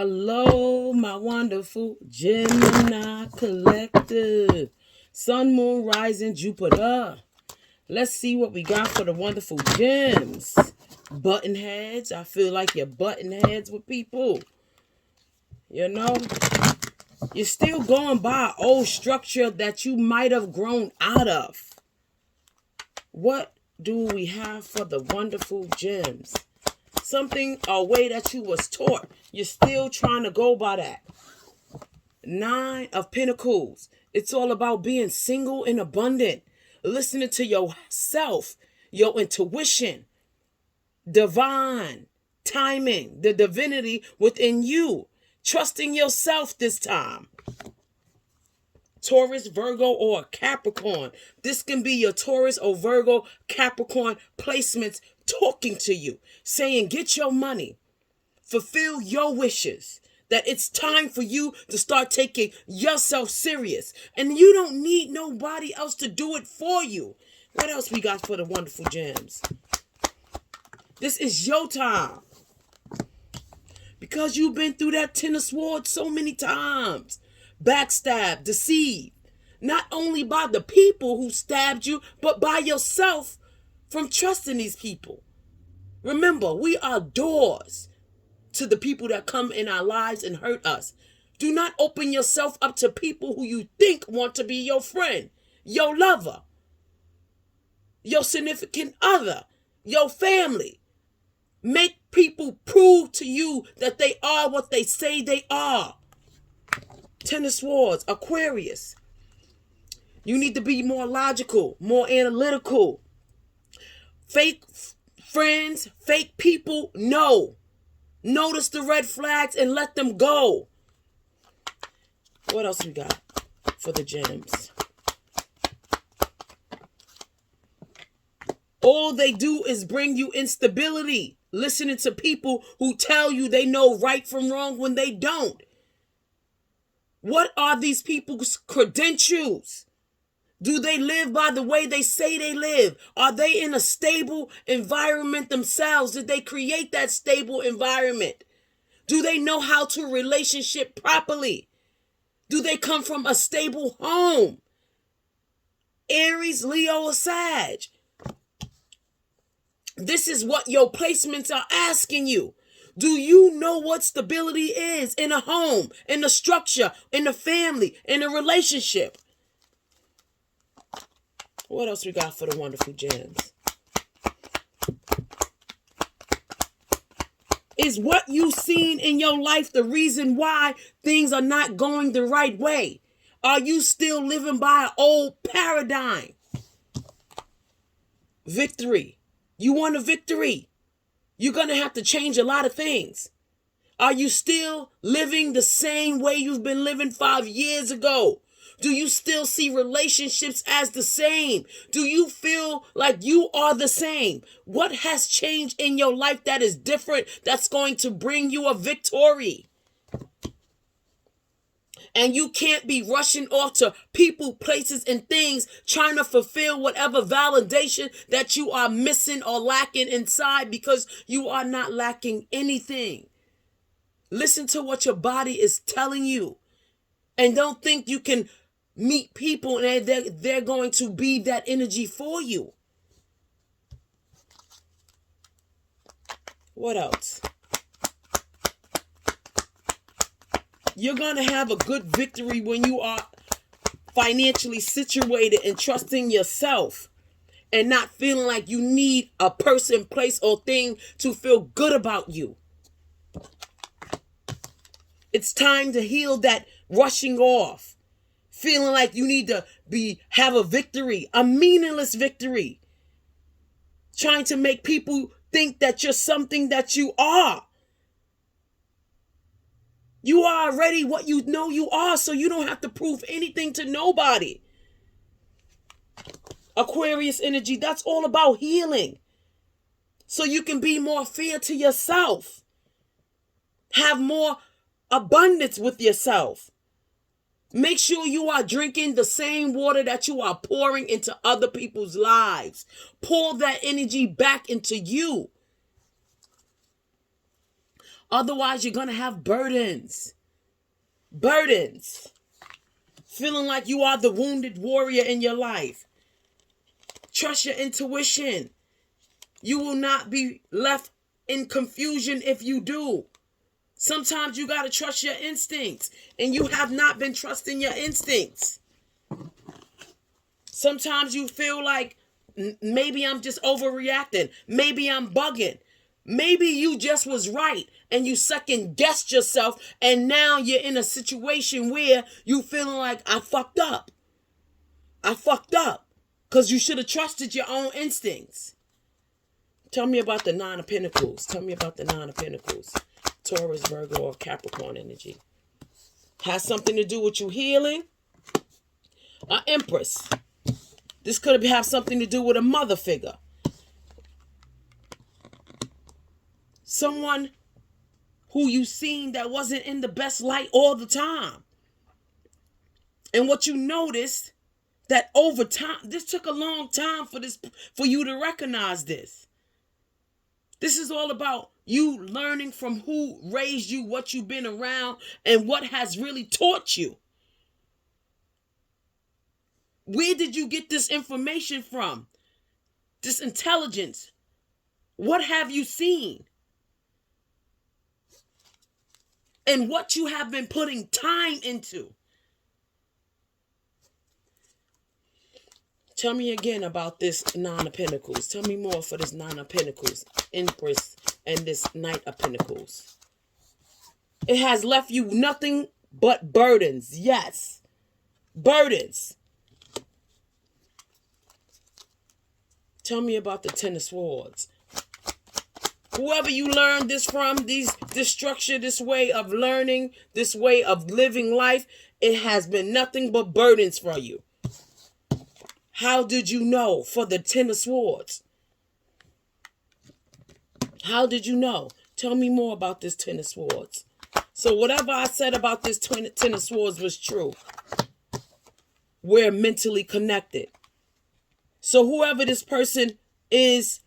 Hello, my wonderful Gemini collective. Sun, moon, rising, Jupiter. Let's see what we got for the wonderful gems. Button heads. I feel like you're button heads with people. You know, you're still going by an old structure that you might have grown out of. What do we have for the wonderful gems? Something, a way that you was taught. You're still trying to go by that. 9 of Pentacles. It's all about being single and abundant. Listening to yourself, your intuition, divine timing, the divinity within you. Trusting yourself this time. Taurus, Virgo, or Capricorn. This can be your Taurus or Virgo, Capricorn placements talking to you, saying, get your money, fulfill your wishes, that it's time for you to start taking yourself serious. And you don't need nobody else to do it for you. What else we got for the wonderful gems? This is your time. Because you've been through that 10 of Swords so many times. Backstab, deceived. Not only by the people who stabbed you, but by yourself from trusting these people. Remember, we are doors to the people that come in our lives and hurt us. Do not open yourself up to people who you think want to be your friend, your lover, your significant other, your family. Make people prove to you that they are what they say they are. 10 of Swords, Aquarius. You need to be more logical, more analytical. Fake friends, fake people, no. Notice the red flags and let them go. What else we got for the gems? All they do is bring you instability. Listening to people who tell you they know right from wrong when they don't. What are these people's credentials? Do they live by the way they say they live? Are they in a stable environment themselves? Did they create that stable environment? Do they know how to relationship properly? Do they come from a stable home? Aries, Leo, or Sag. This is what your placements are asking you. Do you know what stability is in a home, in a structure, in a family, in a relationship? What else we got for the wonderful gems? Is what you've seen in your life the reason why things are not going the right way? Are you still living by an old paradigm? Victory. You want a victory. You're going to have to change a lot of things. Are you still living the same way you've been living 5 years ago? Do you still see relationships as the same? Do you feel like you are the same? What has changed in your life that is different, that's going to bring you a victory? And you can't be rushing off to people, places, and things trying to fulfill whatever validation that you are missing or lacking inside, because you are not lacking anything. Listen to what your body is telling you. And don't think you can meet people and they're going to be that energy for you. What else? You're going to have a good victory when you are financially situated and trusting yourself and not feeling like you need a person, place, or thing to feel good about you. It's time to heal that rushing off, feeling like you need to have a victory, a meaningless victory, trying to make people think that you're something that you are. You are already what you know you are, so you don't have to prove anything to nobody. Aquarius energy, that's all about healing. So you can be more fair to yourself. Have more abundance with yourself. Make sure you are drinking the same water that you are pouring into other people's lives. Pour that energy back into you. Otherwise, you're going to have burdens. Burdens. Feeling like you are the wounded warrior in your life. Trust your intuition. You will not be left in confusion if you do. Sometimes you got to trust your instincts, and you have not been trusting your instincts. Sometimes you feel like maybe I'm just overreacting. Maybe I'm bugging. Maybe you just was right and you second guessed yourself, and now you're in a situation where you feeling like I fucked up. I fucked up because you should have trusted your own instincts. Tell me about the Nine of Pentacles. Tell me about the Nine of Pentacles. Taurus, Virgo, or Capricorn energy. Has something to do with you healing. An Empress. This could have something to do with a mother figure. Someone who you seen that wasn't in the best light all the time. And what you noticed that over time, this took a long time for you to recognize this. This is all about you learning from who raised you, what you've been around, and what has really taught you. Where did you get this information from? This intelligence? What have you seen? And what you have been putting time into. Tell me again about this Nine of Pentacles. Tell me more for this Nine of Pentacles, Empress, and this Knight of Pentacles. It has left you nothing but burdens. Yes, burdens. Tell me about the Ten of Swords. Whoever you learned this from, this structure, this way of learning, this way of living life, it has been nothing but burdens for you. How did you know for the Ten of Swords? How did you know? Tell me more about this Ten of Swords. So whatever I said about this Ten of Swords was true. We're mentally connected. So whoever this person is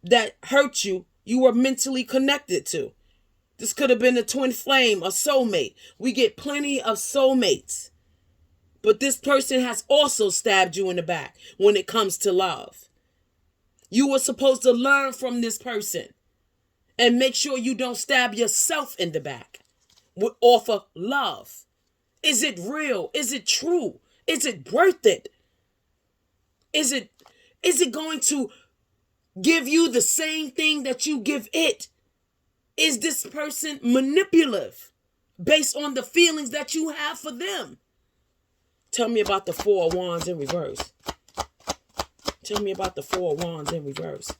that hurt you, you were mentally connected to. This could have been a twin flame, a soulmate. We get plenty of soulmates. But this person has also stabbed you in the back when it comes to love. You were supposed to learn from this person and make sure you don't stab yourself in the back off of love. Is it real? Is it true? Is it worth it? Is it going to give you the same thing that you give it? Is this person manipulative based on the feelings that you have for them? Tell me about the Four of Wands in reverse. Tell me about the Four of Wands in reverse.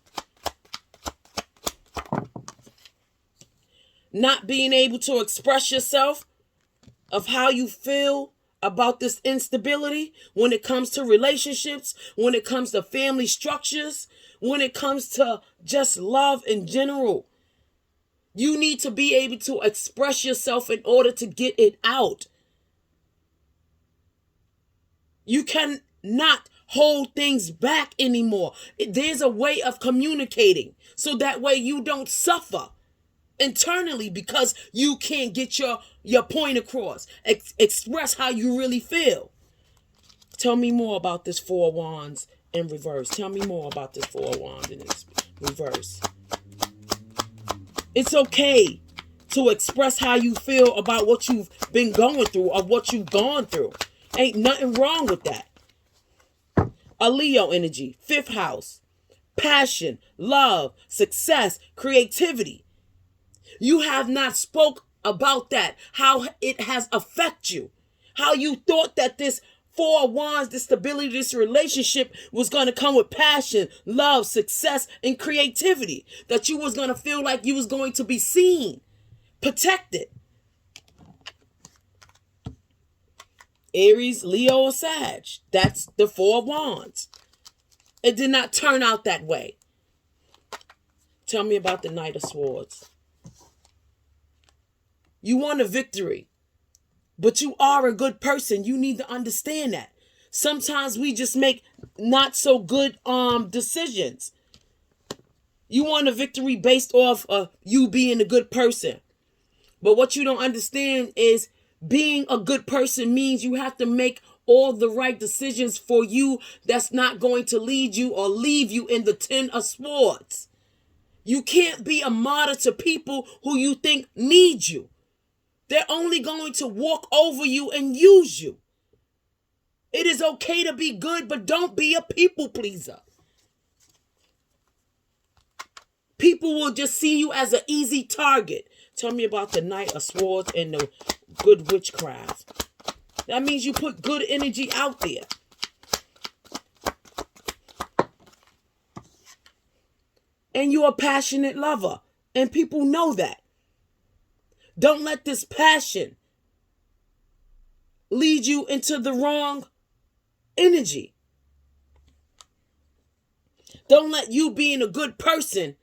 Not being able to express yourself of how you feel about this instability when it comes to relationships, when it comes to family structures, when it comes to just love in general. You need to be able to express yourself in order to get it out. You cannot hold things back anymore. There's a way of communicating so that way you don't suffer internally because you can't get your point across. Express how you really feel. Tell me more about this Four of Wands in reverse. Tell me more about this Four of Wands in reverse. It's okay to express how you feel about what you've been going through or what you've gone through. Ain't nothing wrong with that. A Leo energy, 5th house, passion, love, success, creativity. You have not spoke about that, how it has affected you, how you thought that this Four of Wands, this stability, this relationship was going to come with passion, love, success, and creativity, that you was going to feel like you was going to be seen, protected. Aries, Leo, or Sag. That's the Four of Wands. It did not turn out that way. Tell me about the Knight of Swords. You want a victory, but you are a good person. You need to understand that. Sometimes we just make not so good decisions. You want a victory based off of you being a good person. But what you don't understand is being a good person means you have to make all the right decisions for you that's not going to lead you or leave you in the 10 of swords. You can't be a martyr to people who you think need you. They're only going to walk over you and use you. It is okay to be good, but don't be a people pleaser. People will just see you as an easy target. Tell me about the Knight of Swords and the good witchcraft. That means you put good energy out there. And you're a passionate lover. And people know that. Don't let this passion lead you into the wrong energy. Don't let you being a good person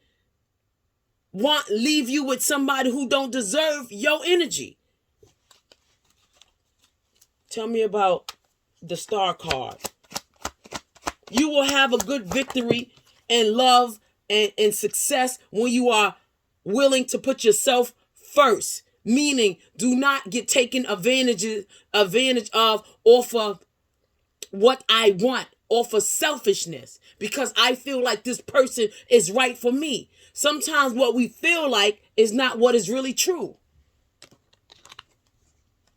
leave you with somebody who don't deserve your energy. Tell me about the Star card. You will have a good victory and love and success when you are willing to put yourself first. Meaning, do not get taken advantage of off of what I want, off of selfishness. Because I feel like this person is right for me. Sometimes what we feel like is not what is really true.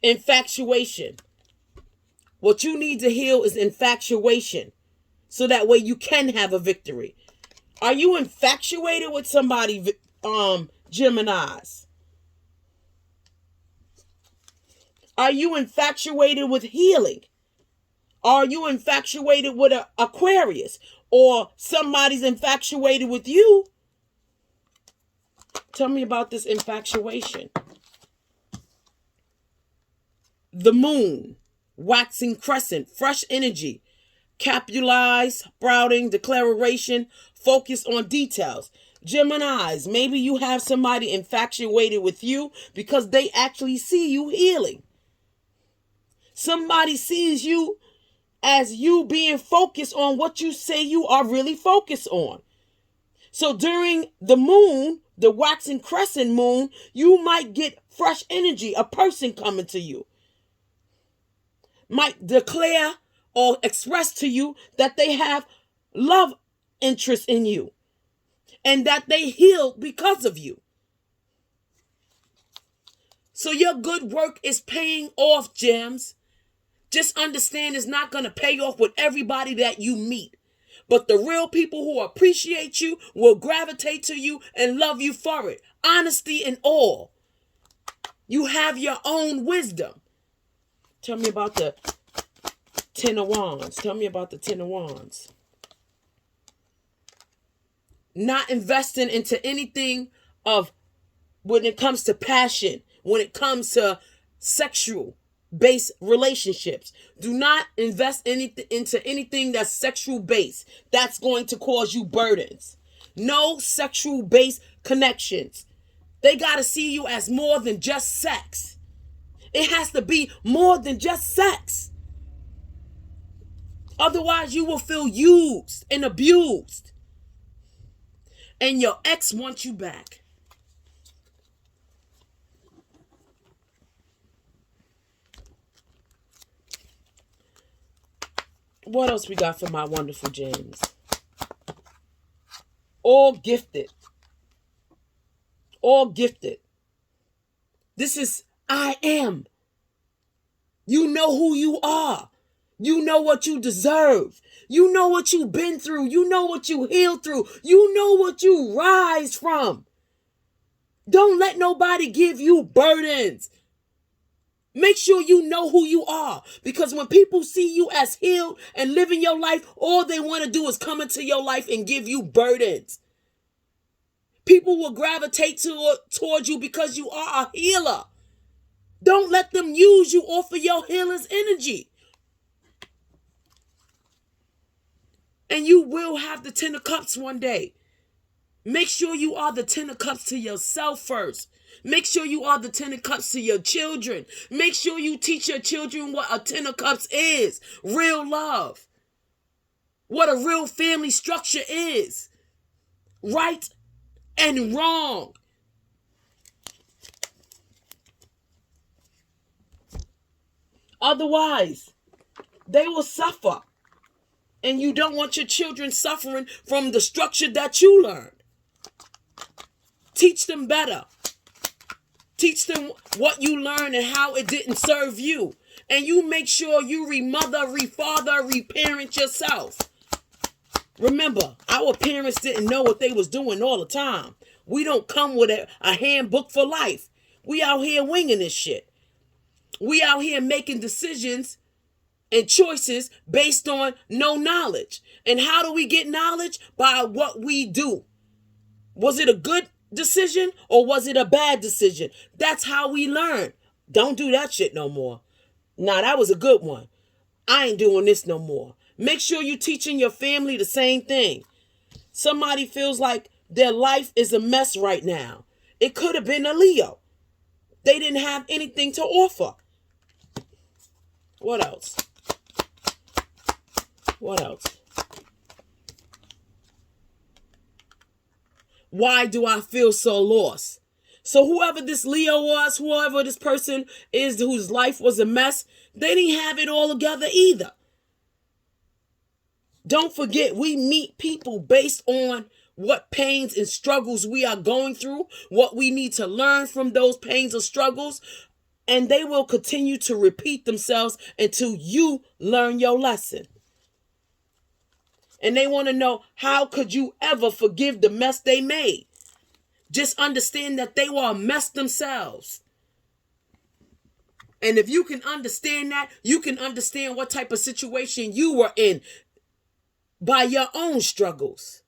Infatuation. What you need to heal is infatuation. So that way you can have a victory. Are you infatuated with somebody, Geminis? Are you infatuated with healing? Are you infatuated with an Aquarius? Or somebody's infatuated with you? Tell me about this infatuation. The moon, waxing crescent, fresh energy, capitalize, sprouting, declaration, focus on details. Geminis, maybe you have somebody infatuated with you because they actually see you healing. Somebody sees you as you being focused on what you say you are really focused on. So during the moon, the waxing crescent moon, you might get fresh energy, a person coming to you. Might declare or express to you that they have love interest in you and that they healed because of you. So your good work is paying off, gems. Just understand it's not going to pay off with everybody that you meet. But the real people who appreciate you will gravitate to you and love you for it. Honesty and all. You have your own wisdom. Tell me about the Ten of Wands. Tell me about the Ten of Wands. Not investing into anything of when it comes to passion, when it comes to sexual based relationships. Do not invest into anything that's sexual based. That's going to cause you burdens. No sexual based connections. They got to see you as more than just sex. It has to be more than just sex. Otherwise, you will feel used and abused. And your ex wants you back. What else we got for my wonderful gems? All gifted. All gifted. This is I am. You know who you are. You know what you deserve. You know what you've been through. You know what you healed through. You know what you rise from. Don't let nobody give you burdens. Make sure you know who you are. Because when people see you as healed and living your life, all they want to do is come into your life and give you burdens. People will gravitate towards you because you are a healer. Don't let them use you off of your healer's energy. And you will have the Ten of Cups one day. Make sure you are the Ten of Cups to yourself first. Make sure you are the Ten of Cups to your children. Make sure you teach your children what a Ten of Cups is. Real love. What a real family structure is. Right and wrong. Otherwise, they will suffer. And you don't want your children suffering from the structure that you learned. Teach them better. Teach them what you learned and how it didn't serve you. And you make sure you remother, refather, reparent yourself. Remember, our parents didn't know what they was doing all the time. We don't come with a handbook for life. We out here winging this shit. We out here making decisions and choices based on no knowledge. And how do we get knowledge? By what we do. Was it a good decision or was it a bad decision? That's how we learn. Don't do that shit no more. Nah, that was a good one. I ain't doing this no more. Make sure you're teaching your family the same thing. Somebody feels like their life is a mess right now. It could have been a Leo. They didn't have anything to offer. What else? What else? Why do I feel so lost? So whoever this Leo was, whoever this person is whose life was a mess, they didn't have it all together either. Don't forget, we meet people based on what pains and struggles we are going through, what we need to learn from those pains or struggles, and they will continue to repeat themselves until you learn your lesson. And they want to know, how could you ever forgive the mess they made? Just understand that they were a mess themselves. And if you can understand that, you can understand what type of situation you were in by your own struggles.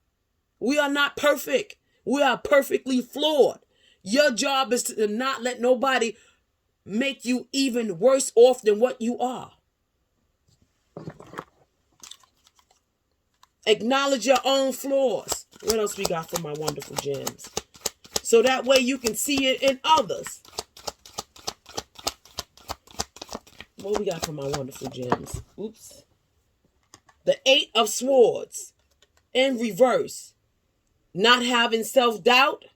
We are not perfect. We are perfectly flawed. Your job is to not let nobody make you even worse off than what you are. Acknowledge your own flaws. What else we got for my wonderful gems? So that way you can see it in others. What we got for my wonderful gems? Oops. The 8 of Swords in reverse. Not having self-doubt.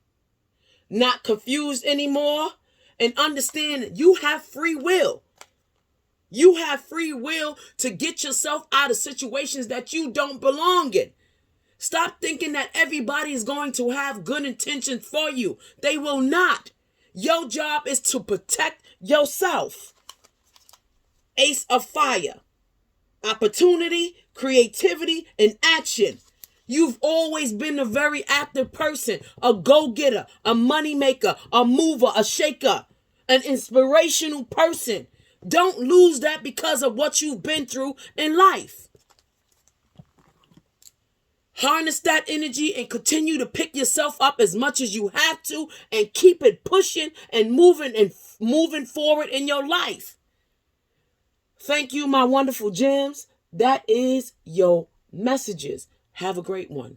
Not confused anymore. And understand you have free will. You have free will to get yourself out of situations that you don't belong in. Stop thinking that everybody is going to have good intentions for you. They will not. Your job is to protect yourself. Ace of Fire. Opportunity, creativity, and action. You've always been a very active person, a go-getter, a moneymaker, a mover, a shaker, an inspirational person. Don't lose that because of what you've been through in life. Harness that energy and continue to pick yourself up as much as you have to and keep it pushing and moving forward in your life. Thank you, my wonderful gems. That is your messages. Have a great one.